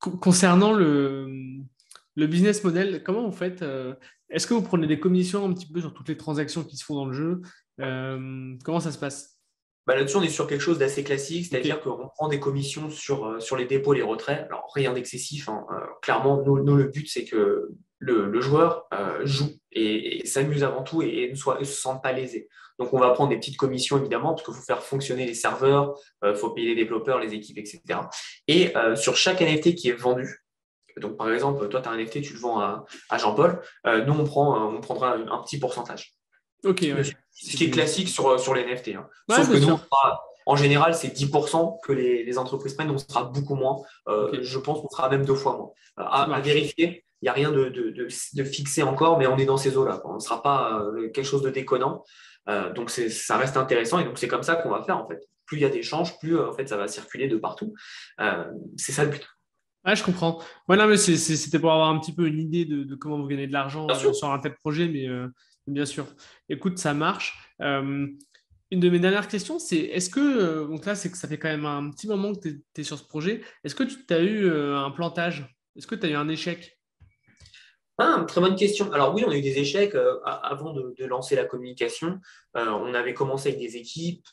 Concernant le business model, comment vous faites est-ce que vous prenez des commissions un petit peu sur toutes les transactions qui se font dans le jeu comment ça se passe? Là-dessus, on est sur quelque chose d'assez classique, c'est-à-dire qu'on prend des commissions sur les dépôts et les retraits. Alors, rien d'excessif. Hein. Clairement, nous, le but, c'est que le joueur joue et s'amuse avant tout et ne se sente pas lésé. Donc, on va prendre des petites commissions, évidemment, parce qu'il faut faire fonctionner les serveurs, il faut payer les développeurs, les équipes, etc. Et sur chaque NFT qui est vendu, donc par exemple, toi, tu as un NFT, tu le vends à Jean-Paul, nous, on prendra un petit pourcentage. Ok, ouais. Ce qui est classique sur les NFT. Hein. Ouais, Sauf que nous, sûr. en général, c'est 10% que les entreprises prennent, donc on sera beaucoup moins. Okay. Je pense qu'on sera même 2 fois moins. À vérifier, il n'y a rien de fixé encore, mais on est dans ces eaux-là. On ne sera pas quelque chose de déconnant. Donc, ça reste intéressant et donc c'est comme ça qu'on va faire en fait. Plus il y a d'échanges, plus en fait, ça va circuler de partout. C'est ça le but. Ouais, je comprends. Ouais, non, mais c'était pour avoir un petit peu une idée de comment vous gagnez de l'argent sur un tel projet, mais Bien sûr. Écoute, ça marche. Une de mes dernières questions, c'est est-ce que, donc là, c'est que ça fait quand même un petit moment que tu es, sur ce projet, est-ce que tu as eu un plantage? Est-ce que tu as eu un échec? Ah, très bonne question. Alors oui, on a eu des échecs avant de lancer la communication. On avait commencé avec des équipes,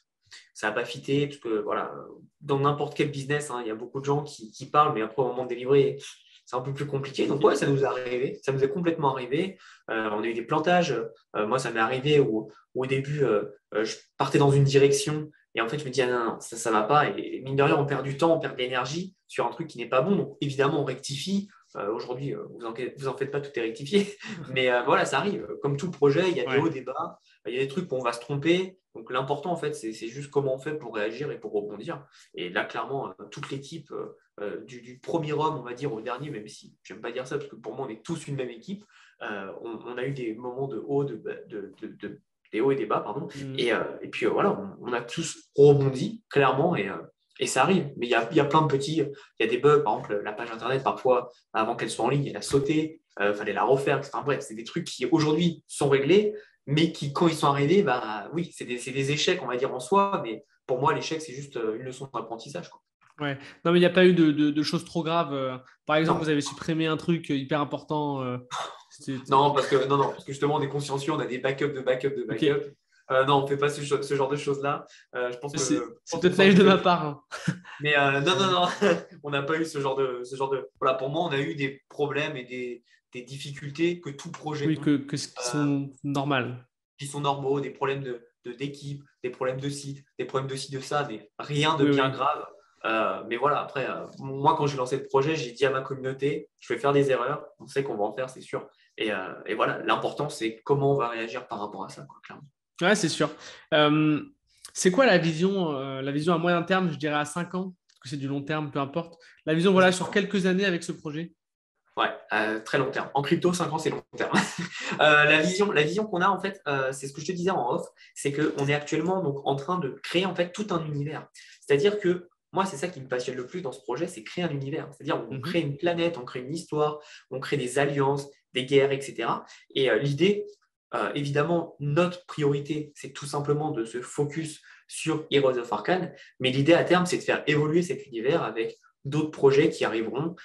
ça n'a pas fité, parce que voilà, dans n'importe quel business, hein, il y a beaucoup de gens qui parlent, mais après au moment de délivrer, c'est un peu plus compliqué. Donc ouais, ça nous est arrivé, ça nous est complètement arrivé. On a eu des plantages. Moi, ça m'est arrivé où au début, je partais dans une direction et en fait, je me dis, ah non, non, ça ne va pas. Et mine de rien, on perd du temps, on perd de l'énergie sur un truc qui n'est pas bon. Donc évidemment, on rectifie. Aujourd'hui, vous en faites pas, tout est rectifié. Mais voilà, ça arrive. Comme tout projet, il y a des hauts, Ouais. des bas. Il y a des trucs où on va se tromper. Donc l'important, en fait, c'est juste comment on fait pour réagir et pour rebondir. Et là, clairement, toute l'équipe, du premier homme, on va dire, au dernier, même si j'aime pas dire ça, parce que pour moi, on est tous une même équipe, on a eu des moments de haut, des hauts et des bas, pardon. Mhm. Et puis voilà, on a tous rebondi, clairement, et ça arrive. Mais il y a plein de petits, il y a des bugs, par exemple, la page Internet, parfois, avant qu'elle soit en ligne, elle a sauté, fallait la refaire, etc. Bref, c'est des trucs qui aujourd'hui sont réglés, mais qui, quand ils sont arrivés, bah oui, c'est des échecs, on va dire, en soi, mais pour moi, l'échec, c'est juste une leçon d'apprentissage, quoi. Ouais. Non, mais il n'y a pas eu de choses trop graves. Par exemple, Non, vous avez supprimé un truc hyper important. non, parce que justement, on est consciencieux, on a des backups de backups de Ok. backups. Non, on ne fait pas ce genre de choses-là. Je pense que C'est je c'est pense qu'on peut-être s'en naïf de fout. ma part, hein. Mais non, non, non, on n'a pas eu ce genre de. Voilà, pour moi, on a eu des problèmes et des difficultés que tout projet Oui, ont, que ce qui sont normales. qui sont normaux, des problèmes d'équipe, des problèmes de site, des problèmes de ci, de ça, mais rien de Oui, bien oui. grave. Mais voilà, après, moi, quand j'ai lancé le projet, j'ai dit à ma communauté, je vais faire des erreurs, on sait qu'on va en faire, c'est sûr. Et voilà, l'important, c'est comment on va réagir par rapport à ça, quoi, clairement. Ouais, c'est sûr. Euh, c'est quoi la vision à moyen terme, je dirais à 5 ans, parce que c'est du long terme, peu importe. La vision, voilà, sur quelques années avec ce projet. Ouais, très long terme. En crypto, 5 ans, c'est long terme. La vision qu'on a, en fait, c'est ce que je te disais en off, c'est qu'on est actuellement donc, en train de créer en fait tout un univers. C'est-à-dire que moi, c'est ça qui me passionne le plus dans ce projet, c'est créer un univers. C'est-à-dire on crée Mhm. une planète, on crée une histoire, on crée des alliances, des guerres, etc. Et l'idée, évidemment, notre priorité, c'est tout simplement de se focus sur Heroes of Arcane, mais l'idée à terme, c'est de faire évoluer cet univers avec d'autres projets qui arriveront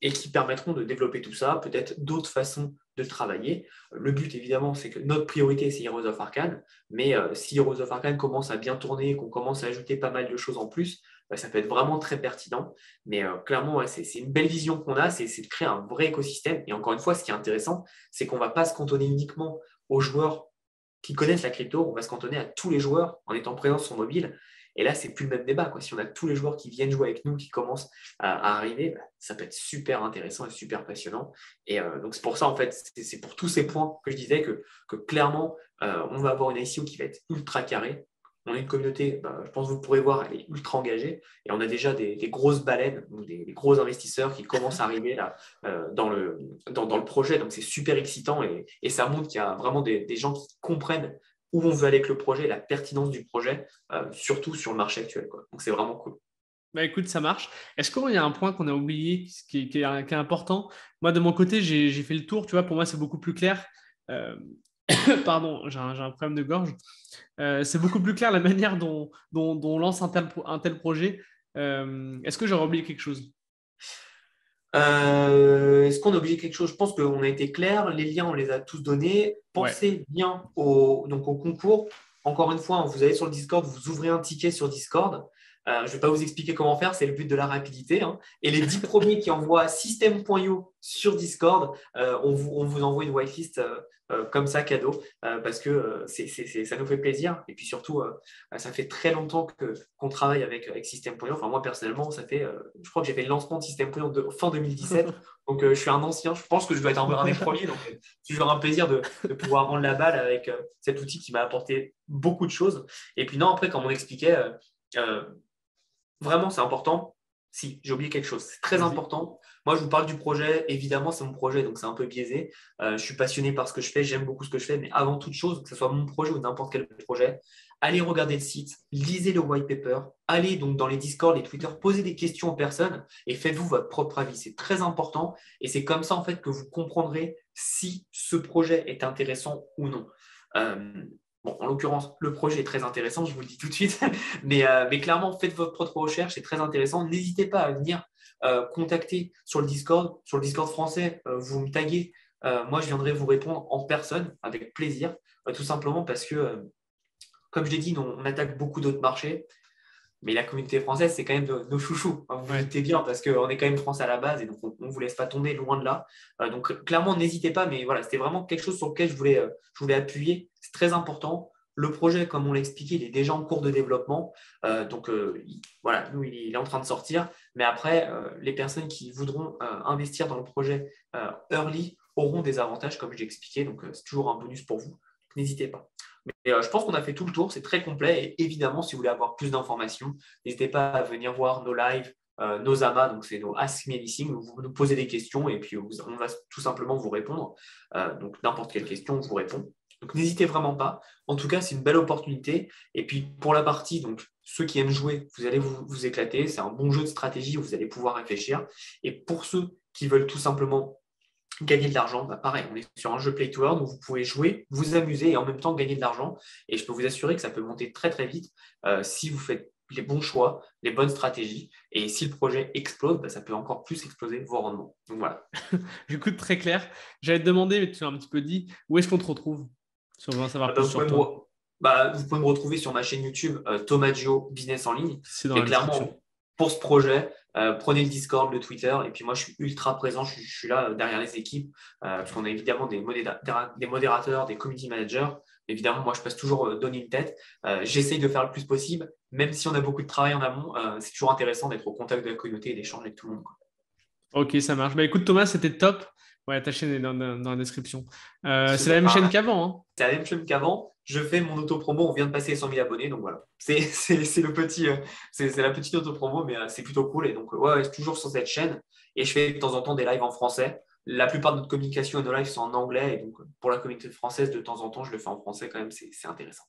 et qui permettront de développer tout ça, peut-être d'autres façons de travailler. Le but, évidemment, c'est que notre priorité, c'est Heroes of Arcane, mais si Heroes of Arcane commence à bien tourner, qu'on commence à ajouter pas mal de choses en plus, bah, ça peut être vraiment très pertinent. Mais clairement, ouais, c'est une belle vision qu'on a, c'est de créer un vrai écosystème. Et encore une fois, ce qui est intéressant, c'est qu'on ne va pas se cantonner uniquement aux joueurs qui connaissent la crypto, on va se cantonner à tous les joueurs en étant présents sur mobile. Et là, c'est plus le même débat, quoi. Si on a tous les joueurs qui viennent jouer avec nous, qui commencent à arriver, bah, ça peut être super intéressant et super passionnant. Et donc, c'est pour ça, en fait, c'est pour tous ces points que je disais que clairement, on va avoir une ICO qui va être ultra carrée. On a une communauté, bah, je pense que vous pourrez voir, elle est ultra engagée. Et on a déjà des grosses baleines, donc des gros investisseurs qui commencent à arriver là, dans le projet. Donc, c'est super excitant et ça montre qu'il y a vraiment des gens qui comprennent où on veut aller avec le projet, la pertinence du projet, surtout sur le marché actuel, quoi. Donc, c'est vraiment cool. Bah écoute, ça marche. Est-ce qu'il y a un point qu'on a oublié, qui est important? Moi, de mon côté, j'ai fait le tour. Tu vois, pour moi, c'est beaucoup plus clair. Euh, Pardon, j'ai un problème de gorge. C'est beaucoup plus clair la manière dont on lance un tel projet. Est-ce que j'aurais oublié quelque chose? Est-ce qu'on a oublié quelque chose? Je pense qu'on a été clair. Les liens, on les a tous donnés. Ouais. Pensez bien donc au concours. Encore une fois, vous allez sur le Discord, vous ouvrez un ticket sur Discord. Je ne vais pas vous expliquer comment faire, c'est le but de la rapidité, hein. Et les 10 premiers qui envoient system.io sur Discord, on vous envoie une whitelist comme ça, cadeau, parce que ça nous fait plaisir. Et puis surtout, ça fait très longtemps qu'on travaille avec System.io. Enfin, moi, personnellement, je crois que j'ai fait le lancement de System.io fin 2017. Donc, je suis un ancien. Je pense que je dois être un des premiers. Donc, c'est toujours un plaisir de pouvoir rendre la balle avec cet outil qui m'a apporté beaucoup de choses. Et puis, non, après, comme on expliquait, euh, vraiment, c'est important. Si, j'ai oublié quelque chose. C'est très Vas-y. important. Moi, je vous parle du projet. Évidemment, c'est mon projet, donc c'est un peu biaisé. Je suis passionné par ce que je fais. J'aime beaucoup ce que je fais. Mais avant toute chose, que ce soit mon projet ou n'importe quel projet, allez regarder le site, lisez le white paper, allez donc dans les Discord, les Twitter, posez des questions aux personnes et faites-vous votre propre avis. C'est très important et c'est comme ça en fait que vous comprendrez si ce projet est intéressant ou non. Bon, en l'occurrence, le projet est très intéressant, je vous le dis tout de suite, mais clairement, faites votre propre recherche, c'est très intéressant. N'hésitez pas à venir contacter sur le Discord français, vous me taguez. Moi, je viendrai vous répondre en personne avec plaisir, tout simplement parce que, comme je l'ai dit, on attaque beaucoup d'autres marchés, mais la communauté française, c'est quand même nos chouchous. Vous vous doutez bien, parce qu'on est quand même France à la base et donc on ne vous laisse pas tomber loin de là. Donc, clairement, n'hésitez pas, mais voilà, c'était vraiment quelque chose sur lequel je voulais appuyer. C'est très important. Le projet, comme on l'a expliqué, il est déjà en cours de développement. Voilà, nous, il est en train de sortir. Mais après, les personnes qui voudront investir dans le projet early auront des avantages, comme je l'ai expliqué. Donc, c'est toujours un bonus pour vous. Donc, n'hésitez pas. Mais je pense qu'on a fait tout le tour. C'est très complet. Et évidemment, si vous voulez avoir plus d'informations, n'hésitez pas à venir voir nos lives, nos AMA, donc c'est nos Ask Me Anything, où vous nous posez des questions et puis on va tout simplement vous répondre. Donc, n'importe quelle question, on vous répond. Donc, n'hésitez vraiment pas. En tout cas, c'est une belle opportunité. Et puis, pour la partie, donc, ceux qui aiment jouer, vous allez vous éclater. C'est un bon jeu de stratégie où vous allez pouvoir réfléchir. Et pour ceux qui veulent tout simplement gagner de l'argent, pareil, on est sur un jeu Play to Earn où vous pouvez jouer, vous amuser et en même temps gagner de l'argent. Et je peux vous assurer que ça peut monter très, très vite si vous faites les bons choix, les bonnes stratégies. Et si le projet explose, ça peut encore plus exploser vos rendements. Donc, voilà. Écoute, très clair. J'allais te demander, mais tu l'as un petit peu dit, où est-ce qu'on te retrouve? Si on veut en savoir plus sur toi. Vous pouvez me retrouver sur ma chaîne YouTube Thomas Gio Business en ligne. C'est dans la description. Pour ce projet, prenez le Discord, le Twitter, et puis moi je suis ultra présent, je suis là derrière les équipes, parce qu'on a évidemment des modérateurs, des community managers. Évidemment, moi je passe toujours donner une tête. J'essaye de faire le plus possible, même si on a beaucoup de travail en amont, c'est toujours intéressant d'être au contact de la communauté et d'échanger avec tout le monde. Ok, ça marche. Écoute Thomas, c'était top. Ouais, ta chaîne est dans la description. C'est la même chaîne qu'avant. Hein. C'est la même chaîne qu'avant. Je fais mon auto-promo, on vient de passer les 100 000 abonnés, donc voilà. C'est la petite auto-promo, mais c'est plutôt cool. Et donc, ouais, c'est toujours sur cette chaîne. Et je fais de temps en temps des lives en français. La plupart de notre communication et nos lives sont en anglais. Et donc, pour la communauté française, de temps en temps, je le fais en français quand même. C'est intéressant.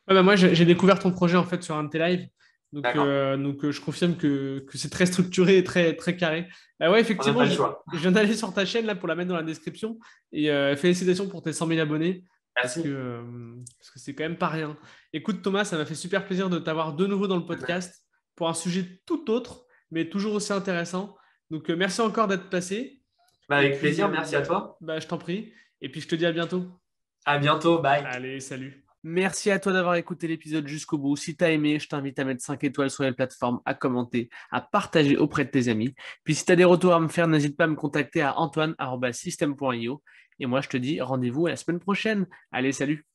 Ouais, moi, j'ai découvert ton projet en fait sur un de tes lives. Donc, je confirme que c'est très structuré et très, très carré. Ouais, effectivement, je viens d'aller sur ta chaîne là, pour la mettre dans la description. Et félicitations pour tes 100 000 abonnés. Merci. Parce que c'est quand même pas rien. Écoute, Thomas, ça m'a fait super plaisir de t'avoir de nouveau dans le podcast pour un sujet tout autre, mais toujours aussi intéressant. Donc, merci encore d'être passé. Avec plaisir, merci à toi. Je t'en prie. Et puis, je te dis à bientôt. À bientôt, bye. Allez, salut. Merci à toi d'avoir écouté l'épisode jusqu'au bout. Si tu as aimé, je t'invite à mettre 5 étoiles sur les plateformes, à commenter, à partager auprès de tes amis. Puis si tu as des retours à me faire, n'hésite pas à me contacter à antoine@system.io. Et moi, je te dis rendez-vous à la semaine prochaine. Allez, salut!